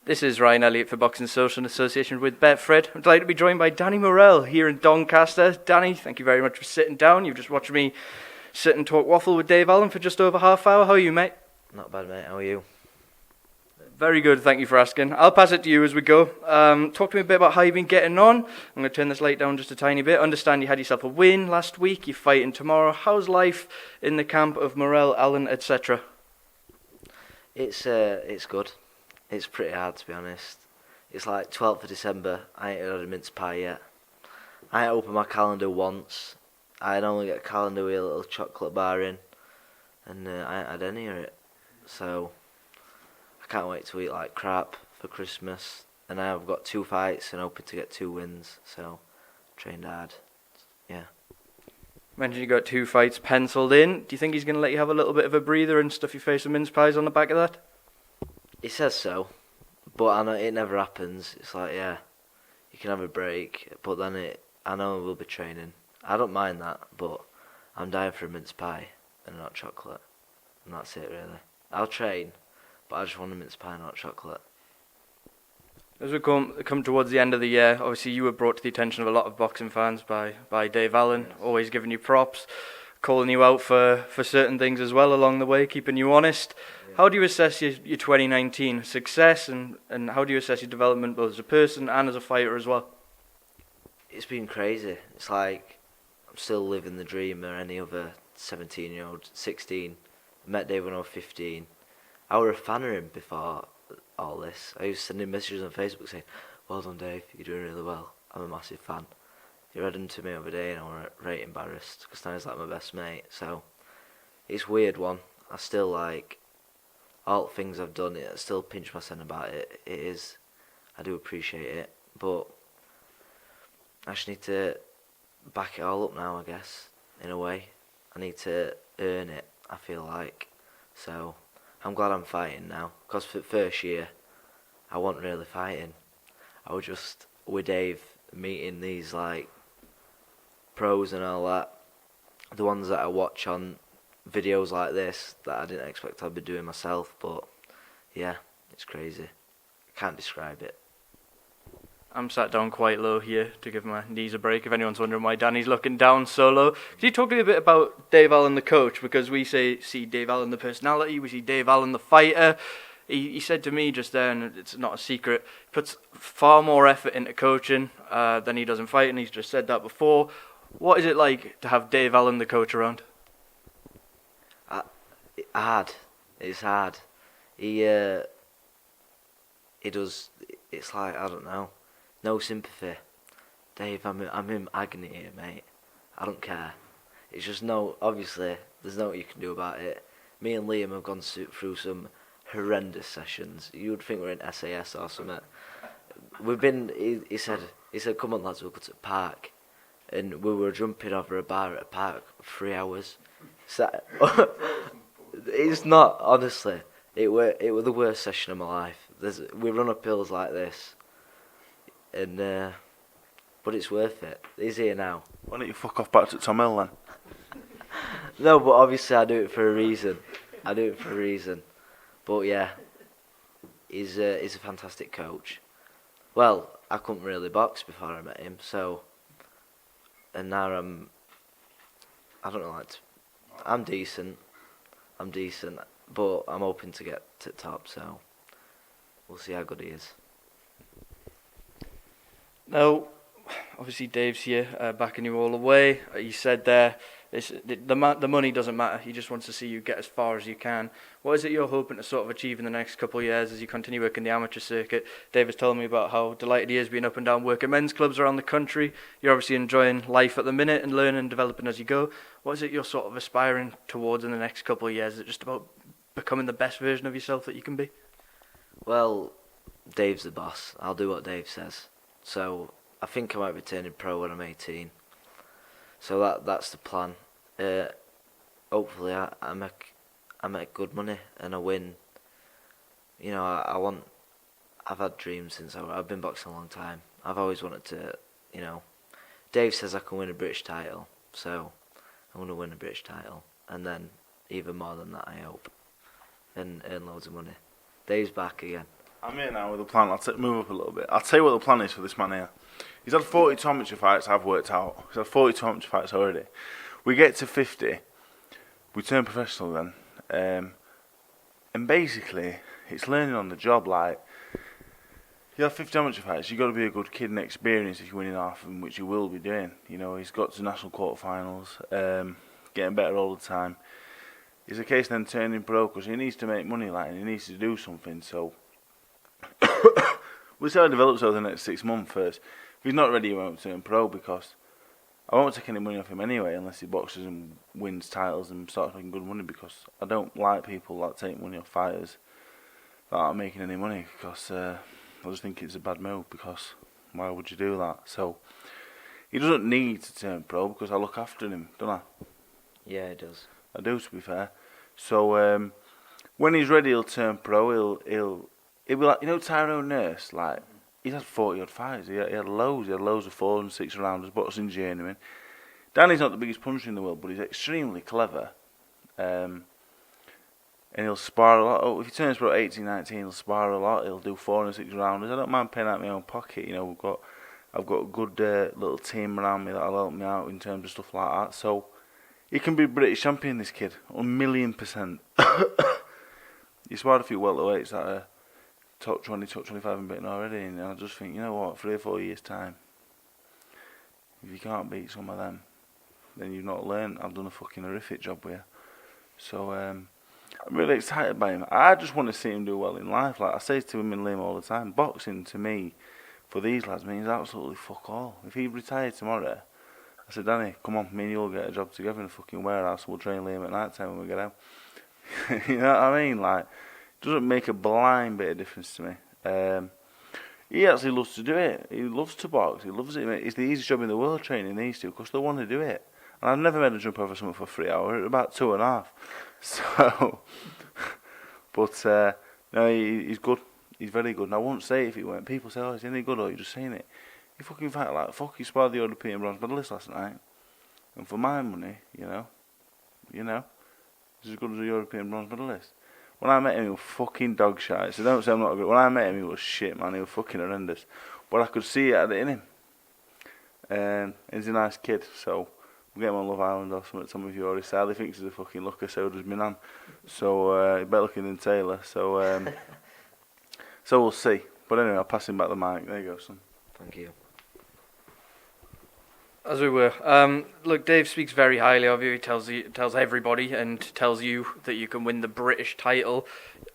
This is Ryan Elliott for Boxing Social in association with Betfred. I'm delighted to be joined by Danny Murrell here in Doncaster. Danny, thank you very much for sitting down. You've just watched me sit and talk waffle with Dave Allen for just over half hour. How are you, mate? Not bad, mate. How are you? Very good, thank you for asking. I'll pass it to you as we go. Talk to me a bit about how you've been getting on. I'm going to turn this light down just a tiny bit. Understand you had yourself a win last week. You're fighting tomorrow. How's life in the camp of Murrell, Allen, etc.? It's good. It's pretty hard, to be honest. It's like 12th of December. I ain't had a mince pie yet. I ain't opened my calendar once. I'd only get a calendar with a little chocolate bar in, and I ain't had any of it. So I can't wait to eat like crap for Christmas. And now I've got 2 fights and hoping to get 2 wins. So trained hard. Yeah. Mentioned you got 2 fights penciled in. Do you think he's going to let you have a little bit of a breather and stuff your face with mince pies on the back of that? He says so, but I know it never happens. It's like, yeah, you can have a break, but then I know we'll be training. I don't mind that, but I'm dying for a mince pie and a hot chocolate, and that's it really. I'll train, but I just want a mince pie and hot chocolate. As we come towards the end of the year, obviously you were brought to the attention of a lot of boxing fans by Dave Allen, always giving you props, calling you out for certain things as well along the way, keeping you honest. How do you assess your 2019 success, and how do you assess your development both as a person and as a fighter as well? It's been crazy. It's like I'm still living the dream or any other 17-year-old, 16. I met Dave when I was 15. I was a fan of him before all this. I used to send him messages on Facebook saying, "Well done, Dave, you're doing really well. I'm a massive fan." He read them to me the other day and I was right embarrassed because now he's like my best mate. So it's a weird one. I still like all the things I've done. I still pinch myself about it. It is, I do appreciate it, but I just need to back it all up now, I guess, in a way. I need to earn it, I feel like. So I'm glad I'm fighting now, because for the first year I wasn't really fighting. I was just with Dave meeting these like pros and all that, the ones that I watch on videos like this that I didn't expect I'd be doing myself. But yeah, it's crazy. I can't describe it. I'm sat down quite low here to give my knees a break, if anyone's wondering why Danny's looking down so low. Could you talk to me a bit about Dave Allen the coach? Because we see Dave Allen the personality, we see Dave Allen the fighter. He said to me just there, and it's not a secret, he puts far more effort into coaching than he does in fighting. He's just said that before. What is it like to have Dave Allen the coach around? Hard. It's hard. He does. It's like, I don't know. No sympathy. Dave, I'm in agony here, mate. I don't care. It's just no. Obviously, there's no what you can do about it. Me and Liam have gone through some horrendous sessions. You would think we're in SAS or something. We've been. He said, "Come on, lads, we'll go to the park," and we were jumping over a bar at a park for 3 hours. So, it's not, honestly. It were the worst session of my life. We run up hills like this, and but it's worth it. He's here now. Why don't you fuck off back to Tom Hill then? No, but obviously I do it for a reason. But yeah, he's a fantastic coach. Well, I couldn't really box before I met him, so, and now I don't know, like, I'm decent, but I'm hoping to get to the top, so we'll see how good he is. Now, obviously Dave's here, backing you all the way. He said there, the money doesn't matter. He just wants to see you get as far as you can. What is it you're hoping to sort of achieve in the next couple of years as you continue working the amateur circuit? Dave has told me about how delighted he is being up and down working men's clubs around the country. You're obviously enjoying life at the minute and learning and developing as you go. What is it you're sort of aspiring towards in the next couple of years? Is it just about becoming the best version of yourself that you can be? Well, Dave's the boss. I'll do what Dave says. So I think I might be turning pro when I'm 18. So that's the plan. Hopefully I make good money and I win. You know, I've had dreams since I've been boxing a long time. I've always wanted to, you know. Dave says I can win a British title, so I'm going to win a British title, and then even more than that, I hope, and earn loads of money. Dave's back again. I'm here now with a plan. Move up a little bit. I'll tell you what the plan is for this man here. He's had 42 amateur fights. I've worked out. He's had 42 amateur fights already. We get to 50. We turn professional then. And basically, it's learning on the job. Like, you have 50 amateur fights. You've got to be a good kid and experienced if you're winning half of them, which you will be doing. You know, he's got to national quarterfinals, getting better all the time. It's a case then turning pro because he needs to make money, like, and he needs to do something. So we'll see how he develops over the next 6 months first. If he's not ready, he won't turn pro because I won't take any money off him anyway unless he boxes and wins titles and starts making good money, because I don't like people that take money off fighters that aren't making any money, because I just think it's a bad move, because why would you do that? So he doesn't need to turn pro because I look after him, don't I? Yeah, it does. I do, to be fair. So when he's ready, he'll turn pro. He'll be like, you know, Tyrone Nurse, like, he's had 40 odd fights. He had loads of 4 and 6 rounders, boxing journeyman. Danny's not the biggest puncher in the world, but he's extremely clever. And he'll spar a lot. Oh, if he turns pro at 18, 19, he'll spar a lot. He'll do 4 and 6 rounders. I don't mind paying out my own pocket. You know, I've got a good little team around me that'll help me out in terms of stuff like that. So he can be British champion, this kid, 1,000,000%. He sparred a few welterweights that are top 20, top 25 and beaten already, and I just think, you know what, 3 or 4 years time, if you can't beat some of them, then you've not learned. I've done a fucking horrific job with you. So I'm really excited by him. I just want to see him do well in life. Like I say to him and Liam all the time, boxing to me, for these lads, means absolutely fuck all. If he retired tomorrow, I said, Danny, come on, me and you'll get a job together in a fucking warehouse, and we'll train Liam at night time when we get out. You know what I mean? Like, it doesn't make a blind bit of difference to me. He actually loves to do it. He loves to box. He loves it. It's the easiest job in the world, training these two, because they want to do it. And I've never made a jump over something for 3 hours. About 2.5. So, but no, he's good. He's very good. And I won't say if he weren't. People say, oh, is he any good, or you're just saying it. He fucking fight like fuck. He sparred the European bronze medalist last night, and for my money, you know, he's as good as a European bronze medalist. When I met him, he was fucking dog shit. So don't say I'm not good. When I met him, he was shit, man. He was fucking horrendous. But I could see it in him. And he's a nice kid, so we'll get him on Love Island or something. Some of you already said. He thinks he's a fucking looker, so does my nan. So he's better looking than Taylor. So so we'll see. But anyway, I'll pass him back the mic. There you go, son. Thank you. As we were, look, Dave speaks very highly of you. He tells everybody, and tells you that you can win the British title.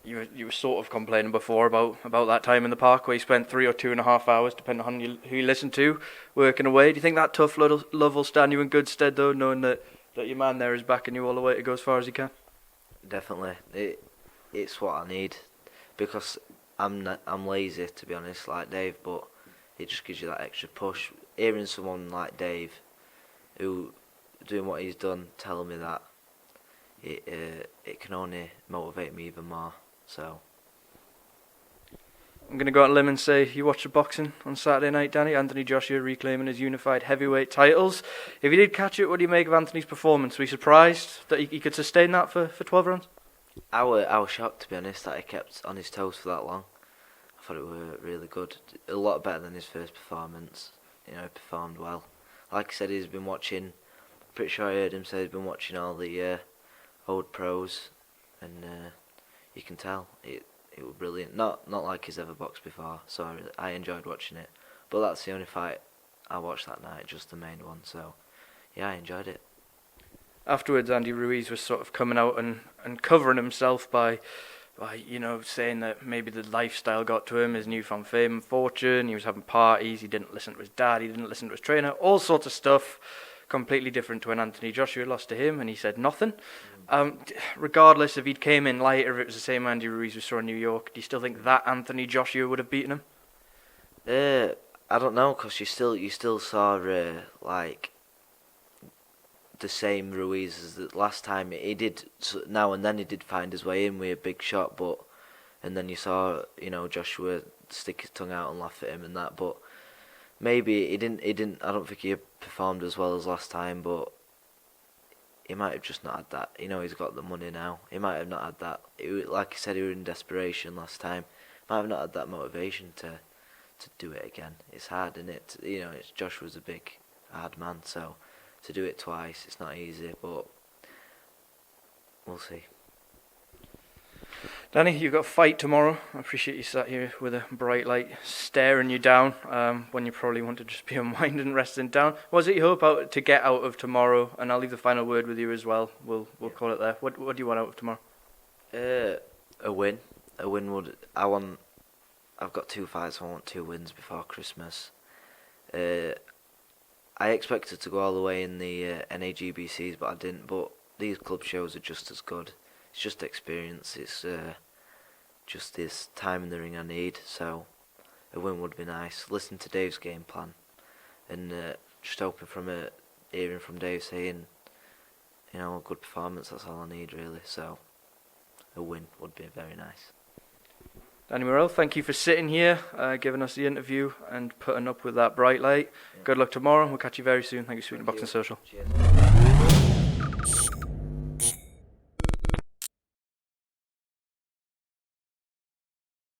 You were sort of complaining before about that time in the park where you spent 3 or 2.5 hours, depending on who you listen to, working away. Do you think that tough love will stand you in good stead, though, knowing that your man there is backing you all the way to go as far as he can? Definitely, it's what I need, because I'm lazy, to be honest, like Dave, but it just gives you that extra push. Hearing someone like Dave, who doing what he's done, telling me that, it can only motivate me even more. So I'm going to go out on a limb and say you watched the boxing on Saturday night, Danny. Anthony Joshua reclaiming his unified heavyweight titles. If you did catch it, what do you make of Anthony's performance? Were you surprised that he could sustain that for 12 rounds? I was shocked, to be honest, that he kept on his toes for that long. I thought it were really good. A lot better than his first performance. You know, he performed well. Like I said, he's been watching, pretty sure I heard him say he's been watching all the old pros, and you can tell it was brilliant. Not like he's ever boxed before, so I enjoyed watching it. But that's the only fight I watched that night, just the main one. So yeah, I enjoyed it. Afterwards, Andy Ruiz was sort of coming out and covering himself by saying that maybe the lifestyle got to him, his newfound fame and fortune. He was having parties. He didn't listen to his dad. He didn't listen to his trainer. All sorts of stuff, completely different to when Anthony Joshua lost to him, and he said nothing. Regardless if he'd came in lighter, if it was the same Andy Ruiz we saw in New York, do you still think that Anthony Joshua would have beaten him? I don't know, because you still saw like the same Ruiz as the last time. He did, now and then he did find his way in with a big shot, and then you saw, you know, Joshua stick his tongue out and laugh at him and that, but maybe he didn't I don't think he performed as well as last time, but he might have just not had that. You know, he's got the money now. He might have not had that. Like he said, he was in desperation last time, might have not had that motivation to do it again. It's hard, isn't it? You know, Joshua's a big, hard man, so to do it twice, it's not easy, but we'll see. Danny, you've got a fight tomorrow. I appreciate you sat here with a bright light staring you down when you probably want to just be unwinding and resting down. What is it you hope to get out of tomorrow? And I'll leave the final word with you as well. We'll call it there. What do you want out of tomorrow? A win. A win would. I've got 2 fights. I want 2 wins before Christmas. I expected to go all the way in the NAGBCs, but I didn't. But these club shows are just as good. It's just experience. It's just this time in the ring I need. So a win would be nice. Listen to Dave's game plan, and just hoping hearing from Dave saying, you know, a good performance. That's all I need really. So a win would be very nice. Danny Murrell, thank you for sitting here, giving us the interview and putting up with that bright light. Yeah. Good luck tomorrow. We'll catch you very soon. Thank you, Sweet Boxing Social. Cheers.